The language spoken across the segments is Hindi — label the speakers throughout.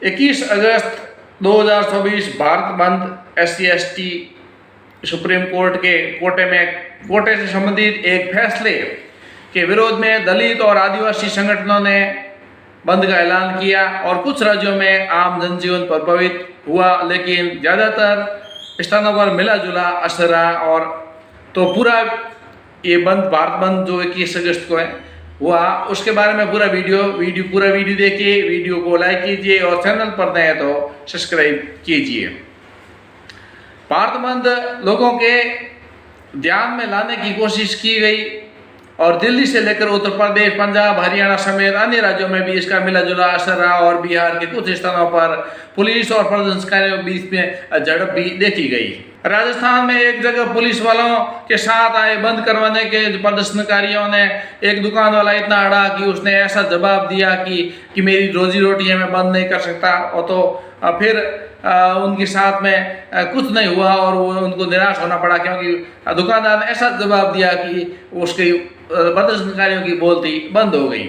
Speaker 1: 21 अगस्त 2024 भारत बंद SC/ST सुप्रीम कोर्ट के कोटे से संबंधित एक फैसले के विरोध में दलित और आदिवासी संगठनों ने बंद का ऐलान किया और कुछ राज्यों में आम जनजीवन प्रभावित हुआ, लेकिन ज़्यादातर स्थानों पर मिला जुला असर रहा। और तो पूरा ये बंद, भारत बंद जो 21 अगस्त को है हुआ, उसके बारे में पूरा वीडियो देखिए, वीडियो को लाइक कीजिए और चैनल पर नए तो सब्सक्राइब कीजिए। भारत बंद लोगों के ध्यान में लाने की कोशिश की गई और दिल्ली से लेकर उत्तर प्रदेश, पंजाब, हरियाणा समेत अन्य राज्यों में भी इसका मिला जुला असर रहा और बिहार के कुछ स्थानों पर पुलिस और प्रदर्शनकारियों के बीच में झड़प भी देखी गई। राजस्थान में एक जगह पुलिस वालों के साथ आए बंद करवाने के प्रदर्शनकारियों ने एक दुकान वाला इतना अड़ा कि उसने ऐसा जवाब दिया कि मेरी रोजी रोटी है, मैं बंद नहीं कर सकता। और तो फिर उनके साथ में कुछ नहीं हुआ और वो उनको निराश होना पड़ा, क्योंकि दुकानदार ने ऐसा जवाब दिया कि उसके प्रदर्शनकारियों की बोलती बंद हो गई।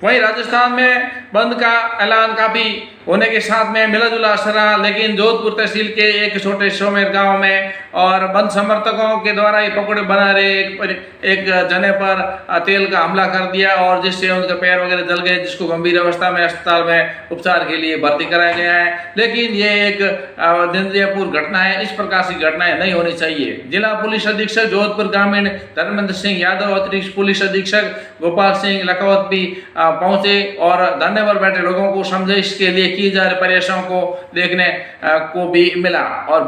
Speaker 1: वहीं राजस्थान में बंद का ऐलान काफ़ी होने के साथ में मिला जुला असर रहा, लेकिन जोधपुर तहसील के एक छोटे सोमेर गांव में और बंद समर्थकों के द्वारा ये पकौड़े बना रहे एक जने पर तेल का हमला कर दिया और जिससे उनके पैर वगैरह जल गए, जिसको गंभीर अवस्था में अस्पताल में उपचार के लिए भर्ती कराया गया है। लेकिन ये एक निंदनीय घटना है, इस प्रकार की घटनाएं नहीं होनी चाहिए। जिला पुलिस अधीक्षक जोधपुर ग्रामीण धर्मेंद्र सिंह यादव, अतिरिक्त पुलिस अधीक्षक गोपाल सिंह लखौत भी पहुंचे और धरने पर बैठे लोगों को समझाइश के लिए किए जा रहे प्रयासों को देखने को भी मिला और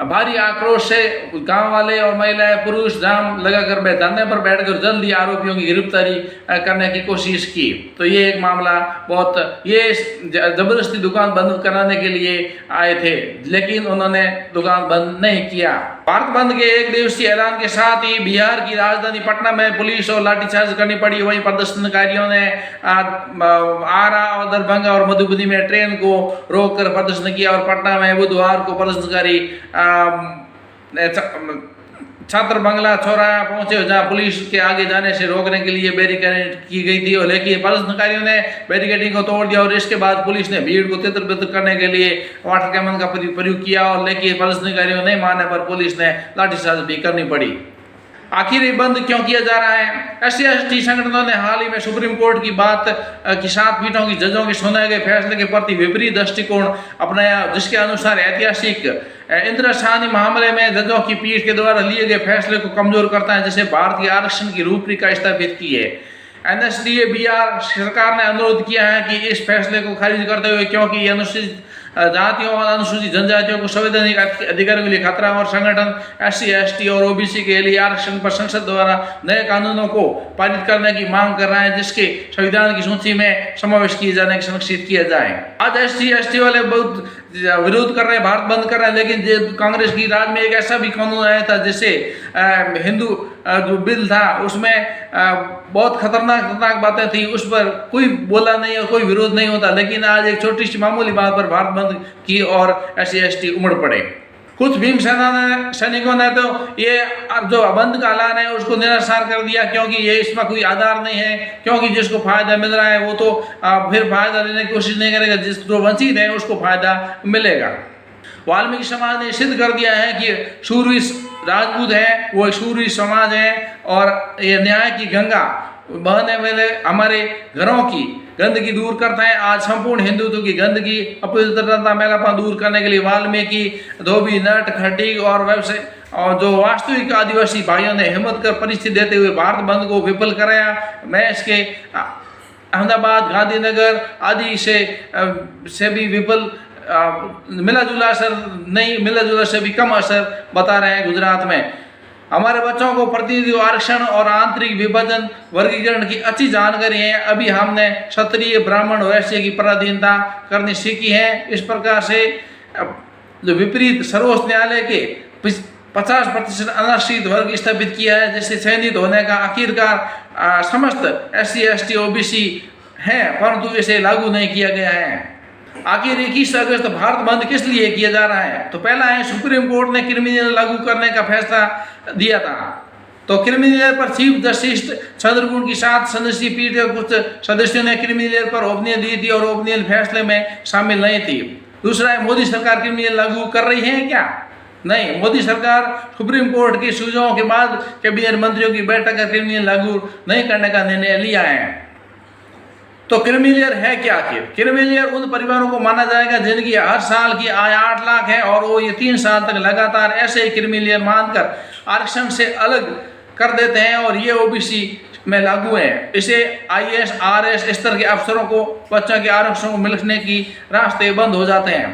Speaker 1: भारी आक्रोश से गांव वाले और महिलाएं, पुरुष जाम लगाकर धरने पर बैठकर जल्दी आरोपियों की गिरफ्तारी करने की कोशिश की। तो ये एक मामला ये जबरदस्ती दुकान बंद कराने के लिए आए थे, लेकिन उन्होंने दुकान बंद नहीं किया। भारत बंद के एक दिवसीय ऐलान के साथ ही बिहार की राजधानी पटना में पुलिस और लाठीचार्ज करनी पड़ी। वहीं प्रदर्शनकारियों ने आरा और दरभंगा और मधुबनी में ट्रेन को रोककर प्रदर्शन किया और पटना में बुधवार को प्रदर्शनकारी छात्र बंगला चौराहा पहुंचे, जहां पुलिस के आगे जाने से रोकने के लिए बैरिकेडिंग की गई थी, लेकिन प्रदर्शनकारियों ने बैरिकेडिंग को तोड़ दिया और इसके बाद पुलिस ने भीड़ को तितर-बितर करने के लिए वाटर कैनन का प्रयोग किया और लेकिन प्रदर्शनकारियों नहीं मानने पर पुलिस ने लाठीचार्ज भी करनी पड़ी। आखिर ये बंद क्यों किया जा रहा है? SC/ST संगठनों ने हाल ही में सुप्रीम कोर्ट की बात की 7 पीठों की जजों के सुनाए गए फैसले के प्रति विपरीत दृष्टिकोण अपनाया, जिसके अनुसार ऐतिहासिक इंदिरा साहनी मामले में जजों की पीठ के द्वारा लिए गए फैसले को कमजोर करता है, जिसे भारतीय आरक्षण की रूपरेखा स्थापित की है। NSDA बिहार सरकार ने अनुरोध किया है कि इस फैसले को खारिज करते हुए, क्योंकि अनुसूचित जातियों और अनुसूचित जनजातियों को संवैधानिक अधिकारों के लिए खतरा और संगठन SC/ST और OBC के लिए आरक्षण पर संसद द्वारा नए कानूनों को पारित करने की मांग कर रहा है, जिसके संविधान की सूची में समावेश किए जाने की सुनिश्चित किया जाए। आज SC/ST वाले बहुत विरोध कर रहे हैं, भारत बंद कर रहे हैं, लेकिन कांग्रेस की राज में एक ऐसा भी कानून आया था जिससे हिंदू जो बिल था उसमें बहुत खतरनाक बातें थी, उस पर कोई बोला नहीं और कोई विरोध नहीं होता, लेकिन आज एक छोटी सी मामूली बात पर भारत बंद की और SC/ST उमड़ पड़े। कुछ भीम सैनिकों ने तो ये जो बंद का ऐलान है उसको निराधार कर दिया, क्योंकि ये इसमें कोई आधार नहीं है, क्योंकि जिसको फायदा मिल रहा है वो तो फिर फायदा लेने की कोशिश नहीं करेगा, जो वंचित है उसको फायदा मिलेगा। वाल्मीकि समाज ने सिद्ध कर दिया है कि शूरवीर राजपूत है, वो शूरवीर समाज है और ये न्याय की गंगा बहने वाले हमारे घरों की गंदगी दूर करता है। आज संपूर्ण हिंदुत्व की गंदगी, अपवित्रता, मैलापन दूर करने के लिए वाल्मीकि, धोबी, नट, खटीक और व्यवसाय और जो वास्तविक आदिवासी भाइयों ने हिम्मत कर परिस्थिति देते हुए भारत बंद को विफल कराया। मैं इसके अहमदाबाद, गांधीनगर आदि से भी विफल मिला जुला असर नहीं, मिला जुला से भी कम असर बता रहे हैं। गुजरात में हमारे बच्चों को प्रतिनिधि आरक्षण और आंतरिक विभाजन वर्गीकरण की अच्छी जानकारी है। अभी हमने क्षत्रिय, ब्राह्मण, वैश्य की पराधीनता करनी सीखी है। इस प्रकार से जो विपरीत सर्वोच्च न्यायालय के 50% अनारक्षित वर्ग स्थापित किया है, जिससे चयनित होने का आखिरकार समस्त SC/ST OBC है, परंतु इसे लागू नहीं किया गया है। आखिर 21 अगस्त भारत बंद किस लिए किया जा रहा है? तो पहला है, सुप्रीम कोर्ट ने क्रिमिनल लागू करने का फैसला दिया था, तो तो क्रिमिनल पर चीफ जस्टिस चंद्रचूड़ की 7 सदस्यीय पीठ के कुछ सदस्यों ने क्रिमिनल पर ओपिनियन दी थी और ओपिनियन फैसले में शामिल नहीं थी। दूसरा है, मोदी सरकार क्रिमिनल लागू कर रही है क्या? नहीं, मोदी सरकार सुप्रीम कोर्ट की सुझावों के बाद कैबिनेट मंत्रियों की बैठक कर क्रिमिनल लागू नहीं करने का निर्णय लिया है। तो क्रिमिनल है क्या आखिर? क्रिमिनल उन परिवारों को माना जाएगा जिनकी हर साल की आय 8 लाख है और वो ये 3 साल तक लगातार ऐसे ही क्रिमिनल मानकर आरक्षण से अलग कर देते हैं और ये ओबीसी में लागू है। इसे IAS RS इस तरह के अफसरों को बच्चों के आरक्षण को मिलने की रास्ते बंद हो जाते हैं।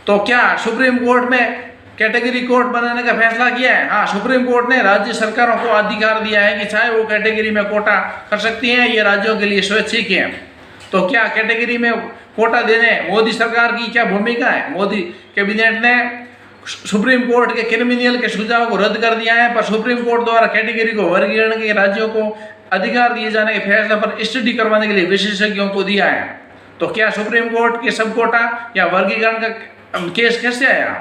Speaker 1: तो क्या सुप्रीम कोर्ट में कैटेगरी कोर्ट बनाने का फैसला किया है? हाँ, सुप्रीम कोर्ट ने राज्य सरकारों को अधिकार दिया है कि चाहे वो कैटेगरी में कोटा कर सकती हैं, ये राज्यों के लिए स्वैच्छिक है। तो क्या कैटेगरी में कोटा देने मोदी सरकार की क्या भूमिका है? मोदी कैबिनेट ने सुप्रीम कोर्ट के क्रिमिनल के सुझाव को रद्द कर दिया है, पर सुप्रीम कोर्ट द्वारा कैटेगरी को वर्गीकरण के राज्यों को अधिकार दिए जाने के फैसले पर स्टडी करवाने के लिए विशेषज्ञों को दिया है। तो क्या सुप्रीम कोर्ट के सब कोटा या वर्गीकरण का केस कैसे आया?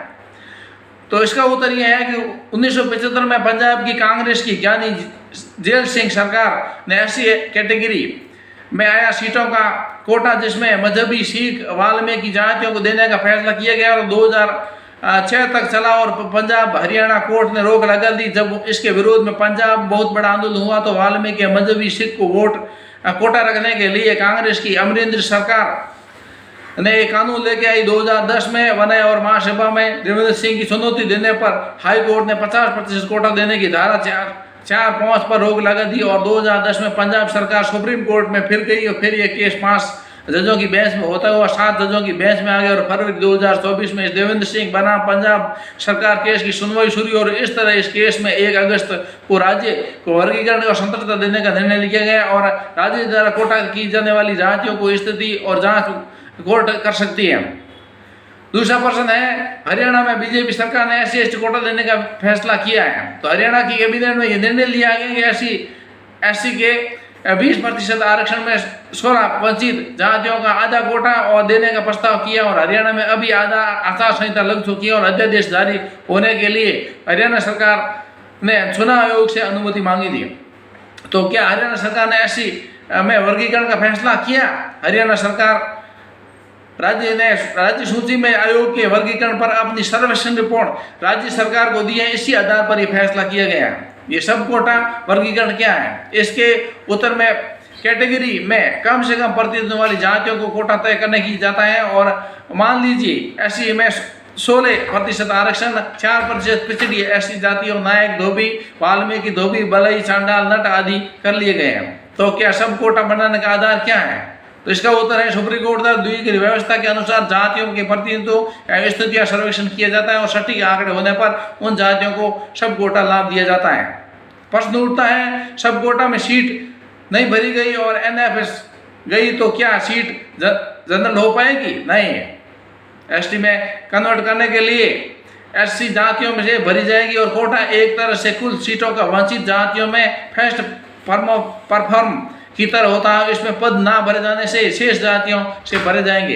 Speaker 1: तो इसका उत्तर यह है कि 1975 में पंजाब की कांग्रेस की ज्ञानी जेल सिंह सरकार ने ऐसी कैटेगरी में आया सीटों का कोटा जिसमें मजहबी, सिख, वाल्मीकि जातियों को देने का फैसला किया गया और 2006 तक चला और पंजाब हरियाणा कोर्ट ने रोक लगा दी। जब इसके विरोध में पंजाब बहुत बड़ा आंदोलन हुआ तो वाल्मीकि, मजहबी, सिख को वोट कोटा रखने के लिए कांग्रेस की अमरिंदर सरकार ने एक कानून लेके आई। 2010 में वनय और महासभा में देवेंद्र सिंह की चुनौती देने पर हाई कोर्ट ने 50% कोटा देने की धारा 4.5 पर रोक लगा दी और 2010 में पंजाब सरकार सुप्रीम कोर्ट में फिर गई और फिर ये केस 5 जजों की बेंच में होता हुआ 7 जजों की बेंच में आ गया और फरवरी 2024 में देवेंद्र सिंह बना पंजाब सरकार केस की सुनवाई शुरू और इस तरह इस केस में 1 अगस्त को राज्य को वर्गीकरण और स्वतंत्रता देने का निर्णय लिया गया और राज्य द्वारा कोटा की जाने वाली जातियों को स्थिति और जांच कोर्ट कर सकती है। दूसरा प्रश्न है, हरियाणा में बीजेपी सरकार ने SC/ST कोटा देने का फैसला किया है। तो हरियाणा की कैबिनेट में यह निर्णय लिया गया कि SC के 20% आरक्षण में 16 वंचित जातियों का आधा कोटा और देने का प्रस्ताव किया और हरियाणा में अभी आधा आचार संहिता लग चुकी है और अध्यादेश जारी होने के लिए हरियाणा सरकार ने चुनाव आयोग से अनुमति मांगी थी। तो क्या हरियाणा सरकार ने SC में वर्गीकरण का फैसला किया? हरियाणा सरकार राज्य ने राज्य सूची में आयोग के वर्गीकरण पर अपनी सर्वेक्षण रिपोर्ट राज्य सरकार को दी है। इसी आधार पर यह फैसला किया गया है। ये सब कोटा वर्गीकरण क्या है? इसके उत्तर में कैटेगरी में कम से कम प्रतिनिधित्व वाली जातियों को कोटा तय करने की जाता है और मान लीजिए SC में 16% आरक्षण, 4% पिछड़ी SC जातियों नायक, धोबी, वाल्मीकि, धोबी, बलई, चांडाल, नट आदि कर लिए गए हैं। तो क्या सब कोटा बनाने का आधार क्या है? तो इसका उत्तर है सुप्रीम कोर्ट द्वारा दी गई व्यवस्था के अनुसार जातियों के प्रतिनिधित्व स्थिति या सर्वेक्षण किया जाता है और सटीक आंकड़े होने पर उन जातियों को सब कोटा लाभ दिया जाता है। प्रश्न उठता है, सब कोटा में सीट नहीं भरी गई और NFS गई तो क्या सीट जनरल हो पाएगी? नहीं, ST में कन्वर्ट करने के लिए SC जातियों में से भरी जाएगी और कोटा एक तरह से कुल सीटों का वंचित जातियों में फर्स्ट परफॉर्म की तरह होता है। इसमें पद ना भरे जाने से शेष जातियों से भरे जाएंगे।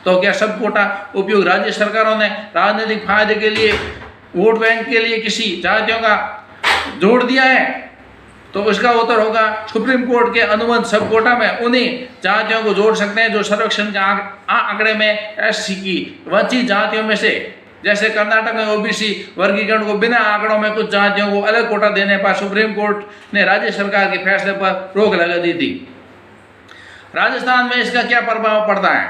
Speaker 1: तो क्या सब कोटा उपयोग राज्य सरकारों ने राजनीतिक फायदे के लिए, वोट बैंक के लिए किसी जातियों का जोड़ दिया है? तो इसका उत्तर होगा सुप्रीम कोर्ट के अनुबंध सब कोटा में उन्हीं जातियों को जोड़ सकते हैं जो सर्वेक्षण के आंकड़े में SC की वंचित जातियों में से, जैसे कर्नाटक में OBC वर्गीकरण को बिना आंकड़ों में कुछ जातियों को अलग कोटा देने पर सुप्रीम कोर्ट ने राज्य सरकार के फैसले पर रोक लगा दी थी। राजस्थान में इसका क्या प्रभाव पड़ता है?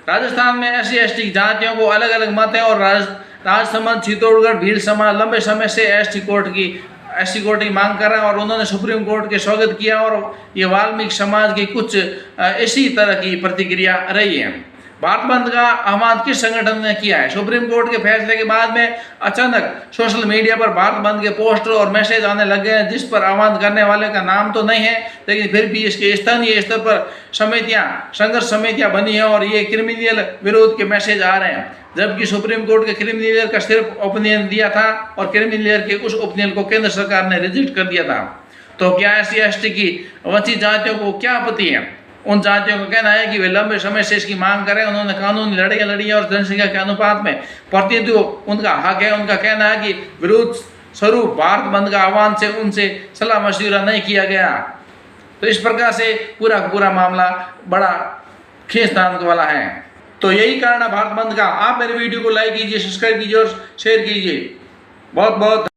Speaker 1: राजस्थान में SC/ST जातियों को अलग अलग मत है और राजसमंद, चित्तौड़गढ़, भील समाज लंबे समय से SC कोर्ट की मांग कर रहे हैं और उन्होंने सुप्रीम कोर्ट के स्वागत किया और ये वाल्मीकि समाज की कुछ इसी तरह की प्रतिक्रिया रही है। भारत बंद का आह्वान किस संगठन ने किया है? सुप्रीम कोर्ट के फैसले के बाद में अचानक सोशल मीडिया पर भारत बंद के पोस्टर और मैसेज आने लग गए हैं जिस पर आह्वान करने वाले का नाम तो नहीं है, लेकिन फिर भी इसके स्थानीय स्तर पर संघर्ष समितियां बनी है और ये क्रिमिनल विरोध के मैसेज आ रहे हैं। जबकि सुप्रीम कोर्ट के क्रिमिनल का सिर्फ ओपिनियन दिया था और क्रिमिनल के उस ओपिनियन को केंद्र सरकार ने रिजेक्ट कर दिया था। तो क्या SC/ST की वंचित जातियों को क्या आपत्ति है? उन जातियों का कहना है कि वे लंबे समय से इसकी मांग करें, उन्होंने कानूनी लड़ाइयाँ लड़ी और जनसंख्या के अनुपात में प्रतिनिधित्व उनका हक है। उनका कहना है कि विरोध स्वरूप भारत बंद का आह्वान से उनसे सलाह मशविरा नहीं किया गया। तो इस प्रकार से पूरा पूरा मामला बड़ा खींचतान वाला है। तो यही कारण है भारत बंद का। आप मेरे वीडियो को लाइक कीजिए, सब्सक्राइब कीजिए और शेयर कीजिए। बहुत बहुत